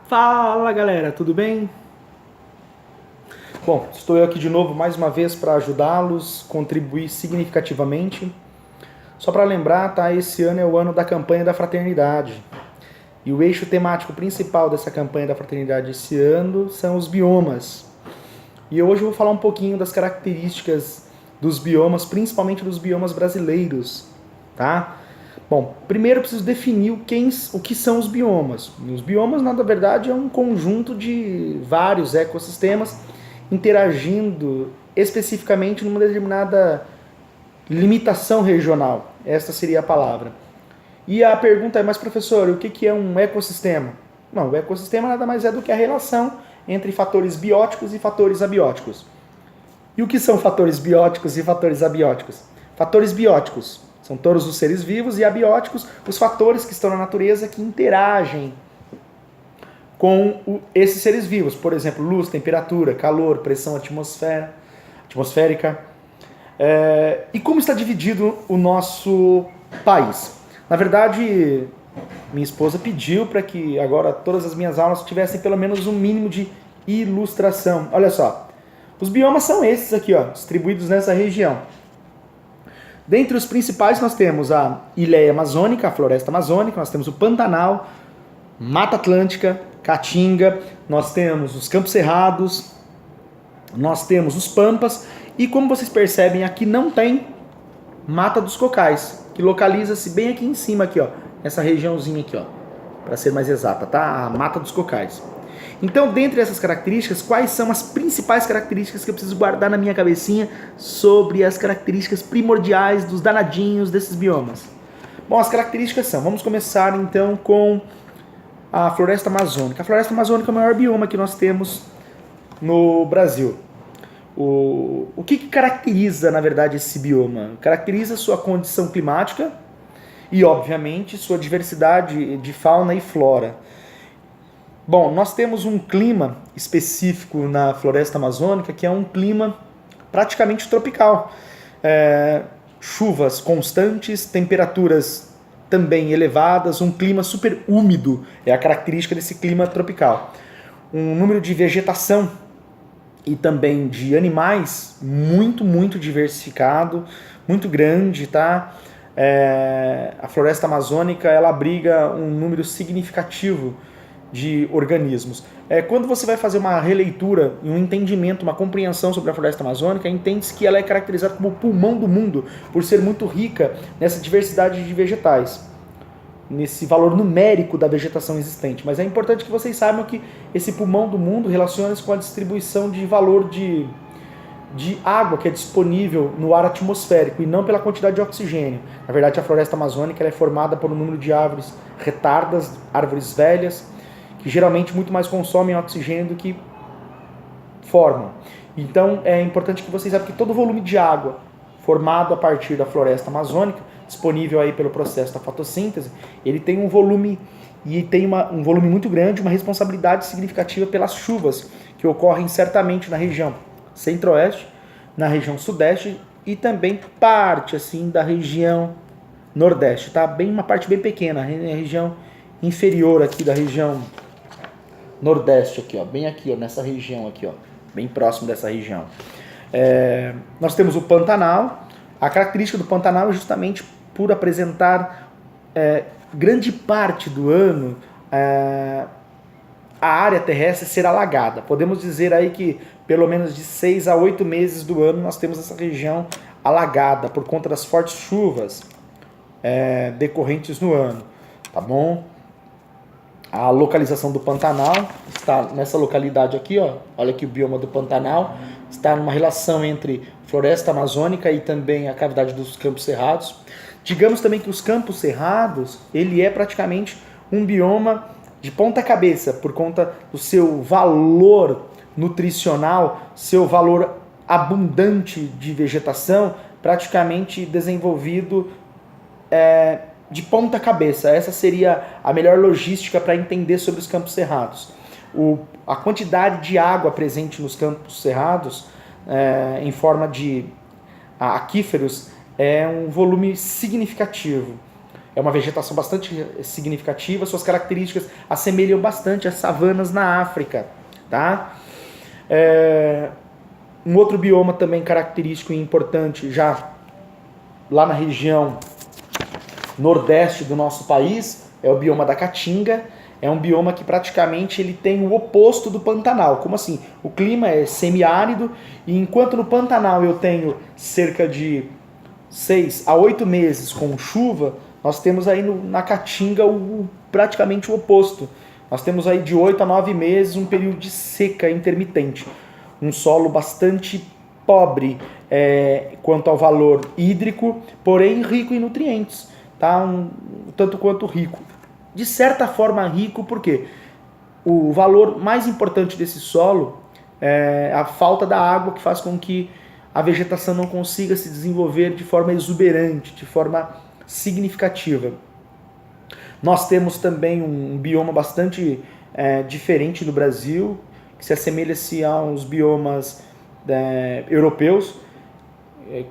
Fala galera, tudo bem? Bom, estou eu aqui de novo mais uma vez para ajudá-los, contribuir significativamente. Só para lembrar, tá? Esse ano é o ano da campanha da fraternidade. E o eixo temático principal dessa campanha da fraternidade esse ano são os biomas. E hoje eu vou falar um pouquinho das características dos biomas, principalmente dos biomas brasileiros, tá? Bom, primeiro eu preciso definir o que são os biomas. Os biomas, na verdade, é um conjunto de vários ecossistemas interagindo especificamente numa determinada limitação regional. Esta seria a palavra. E a pergunta é, mas professor, o que é um ecossistema? Não, o ecossistema nada mais é do que a relação entre fatores bióticos e fatores abióticos. E o que são fatores bióticos e fatores abióticos? Fatores bióticos são todos os seres vivos, e abióticos, os fatores que estão na natureza que interagem com esses seres vivos. Por exemplo, luz, temperatura, calor, pressão atmosférica. E como está dividido o nosso país? Na verdade, minha esposa pediu para que agora todas as minhas aulas tivessem pelo menos um mínimo de ilustração. Olha só, os biomas são esses aqui, ó, distribuídos nessa região. Dentre os principais nós temos a Ileia Amazônica, a Floresta Amazônica, nós temos o Pantanal, Mata Atlântica, Caatinga, nós temos os Campos Cerrados, nós temos os Pampas, e como vocês percebem, aqui não tem Mata dos Cocais, que localiza-se bem aqui em cima, aqui, ó, nessa regiãozinha aqui, ó, para ser mais exata, tá? A Mata dos Cocais. Então, dentre essas características, quais são as principais características que eu preciso guardar na minha cabecinha sobre as características primordiais dos danadinhos desses biomas? Bom, as características são, vamos começar então com a Floresta Amazônica. A Floresta Amazônica é o maior bioma que nós temos no Brasil. O que caracteriza, na verdade, esse bioma? Caracteriza sua condição climática e, obviamente, sua diversidade de fauna e flora. Bom, nós temos um clima específico na Floresta Amazônica que é um clima praticamente tropical. Chuvas constantes, temperaturas também elevadas, um clima super úmido é a característica desse clima tropical. Um número de vegetação e também de animais muito diversificado, muito grande, tá? A Floresta Amazônica, ela abriga um número significativo de organismos. Quando você vai fazer uma releitura, um entendimento, uma compreensão sobre a Floresta Amazônica, entende-se que ela é caracterizada como o pulmão do mundo, por ser muito rica nessa diversidade de vegetais, nesse valor numérico da vegetação existente. Mas é importante que vocês saibam que esse pulmão do mundo relaciona-se com a distribuição de valor de água que é disponível no ar atmosférico e não pela quantidade de oxigênio. Na verdade, a Floresta Amazônica ela é formada por um número de árvores retardas, árvores velhas, que geralmente muito mais consomem oxigênio do que formam. Então é importante que vocês saibam que todo o volume de água formado a partir da Floresta Amazônica, disponível aí pelo processo da fotossíntese, ele tem um volume um volume muito grande, uma responsabilidade significativa pelas chuvas que ocorrem certamente na região centro-oeste, na região sudeste e também parte assim da região nordeste, tá? Uma parte bem pequena, a região inferior aqui da região nordeste aqui, ó, bem aqui, ó, nessa região aqui, ó, bem próximo dessa região. Nós temos o Pantanal. A característica do Pantanal é justamente por apresentar grande parte do ano a área terrestre ser alagada. Podemos dizer aí que pelo menos de 6 a 8 meses do ano nós temos essa região alagada por conta das fortes chuvas decorrentes no ano, tá bom? A localização do Pantanal está nessa localidade aqui, ó. Olha aqui o bioma do Pantanal. Está numa relação entre Floresta Amazônica e também a cavidade dos Campos Cerrados. Digamos também que os Campos Cerrados, ele é praticamente um bioma de ponta cabeça, por conta do seu valor nutricional, seu valor abundante de vegetação, praticamente desenvolvido de ponta cabeça. Essa seria a melhor logística para entender sobre os Campos Cerrados. A quantidade de água presente nos Campos Cerrados, em forma de aquíferos, é um volume significativo. é uma vegetação bastante significativa, suas características assemelham bastante às savanas na África, tá? Um outro bioma também característico e importante, já lá na região nordeste do nosso país, é o bioma da Caatinga. É um bioma que praticamente ele tem o oposto do Pantanal. Como assim? O clima é semiárido e enquanto no Pantanal eu tenho cerca de 6 a 8 meses com chuva, nós temos aí na Caatinga praticamente o oposto. Nós temos aí de 8 a 9 meses um período de seca intermitente. Um solo bastante pobre quanto ao valor hídrico, porém rico em nutrientes, tá? Tanto quanto rico. De certa forma rico, porque o valor mais importante desse solo é a falta da água, que faz com que a vegetação não consiga se desenvolver de forma exuberante, de forma significativa. Nós temos também um bioma bastante diferente no Brasil, que se assemelha-se aos biomas europeus,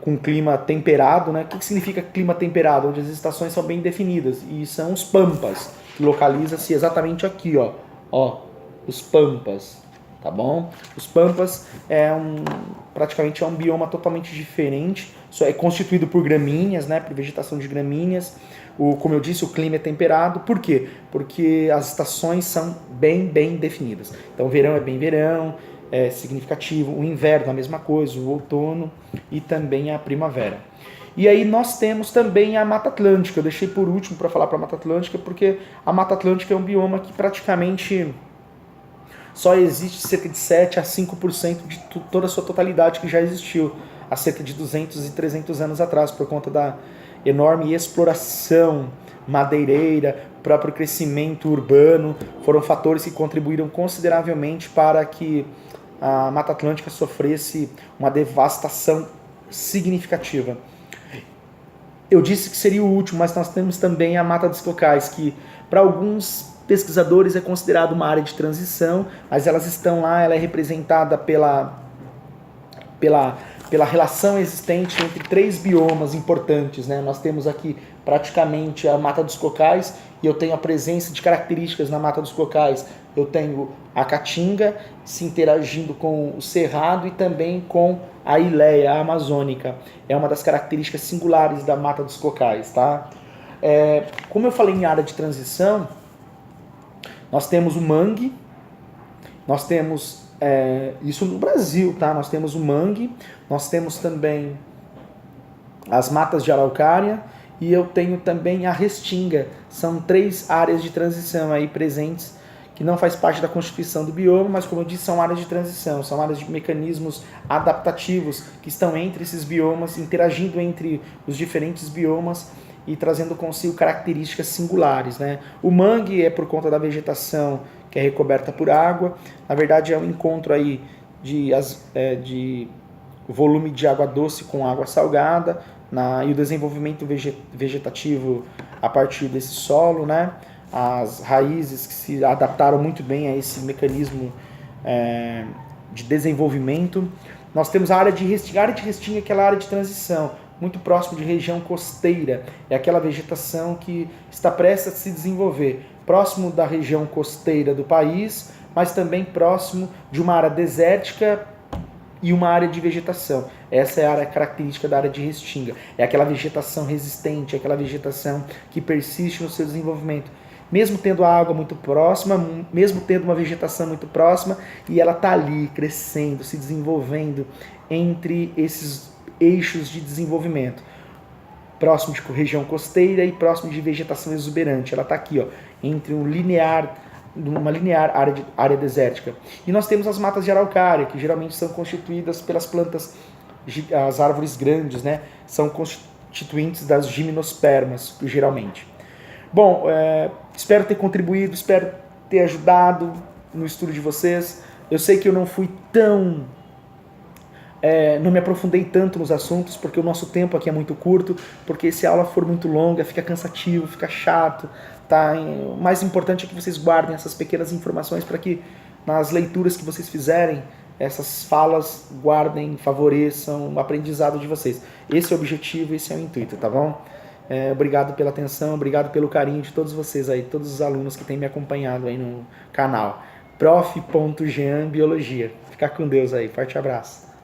com clima temperado, né? O que significa clima temperado? Onde as estações são bem definidas, e são os pampas, que localiza-se exatamente aqui, ó, os pampas, tá bom? Os pampas praticamente é um bioma totalmente diferente, é constituído por gramíneas, né? Por vegetação de gramíneas. Como eu disse, o clima é temperado. Por quê? Porque as estações são bem definidas. Então, o verão é bem verão, é significativo, o inverno a mesma coisa, o outono e também a primavera. E aí nós temos também a Mata Atlântica. Eu deixei por último para falar para a Mata Atlântica, porque a Mata Atlântica é um bioma que praticamente só existe cerca de 7 a 5% de toda a sua totalidade que já existiu há cerca de 200 e 300 anos atrás, por conta da enorme exploração madeireira, próprio crescimento urbano, foram fatores que contribuíram consideravelmente para que a Mata Atlântica sofresse uma devastação significativa. Eu disse que seria o último, mas nós temos também a Mata dos Cocais, que para alguns pesquisadores é considerada uma área de transição, mas elas estão lá, ela é representada pela relação existente entre 3 biomas importantes, né? Nós temos aqui praticamente a Mata dos Cocais, e eu tenho a presença de características na Mata dos Cocais. Eu tenho a Caatinga se interagindo com o Cerrado e também com a Ileia, a amazônica. É uma das características singulares da Mata dos Cocais, tá? Como eu falei em área de transição, nós temos o mangue, nós temos isso no Brasil, tá? Nós temos o mangue, nós temos também as matas de araucária e eu tenho também a restinga. São 3 áreas de transição aí presentes, que não faz parte da constituição do bioma, mas como eu disse, são áreas de transição, são áreas de mecanismos adaptativos que estão entre esses biomas, interagindo entre os diferentes biomas e trazendo consigo características singulares, né? O mangue é por conta da vegetação que é recoberta por água. Na verdade é um encontro aí de volume de água doce com água salgada, e o desenvolvimento vegetativo a partir desse solo, né? As raízes que se adaptaram muito bem a esse mecanismo de desenvolvimento. Nós temos a área de restinga. A área de restinga é aquela área de transição, muito próximo de região costeira. É aquela vegetação que está prestes a se desenvolver, próximo da região costeira do país, mas também próximo de uma área desértica e uma área de vegetação. Essa é a área característica da área de restinga. É aquela vegetação resistente, aquela vegetação que persiste no seu desenvolvimento. Mesmo tendo a água muito próxima, mesmo tendo uma vegetação muito próxima, e ela está ali crescendo, se desenvolvendo entre esses eixos de desenvolvimento, próximo de região costeira e próximo de vegetação exuberante. Ela está aqui, ó, entre uma linear área desértica. E nós temos as matas de araucária, que geralmente são constituídas pelas plantas, as árvores grandes, né? São constituintes das gimnospermas, geralmente. Bom, espero ter contribuído, espero ter ajudado no estudo de vocês. Eu sei que eu não fui não me aprofundei tanto nos assuntos, porque o nosso tempo aqui é muito curto, porque se a aula for muito longa, fica cansativo, fica chato, tá? O mais importante é que vocês guardem essas pequenas informações para que nas leituras que vocês fizerem, essas falas guardem, favoreçam o aprendizado de vocês. Esse é o objetivo, esse é o intuito, tá bom? Obrigado pela atenção, obrigado pelo carinho de todos vocês aí, todos os alunos que têm me acompanhado aí no canal. Prof.Jean Biologia. Fica com Deus aí. Forte abraço.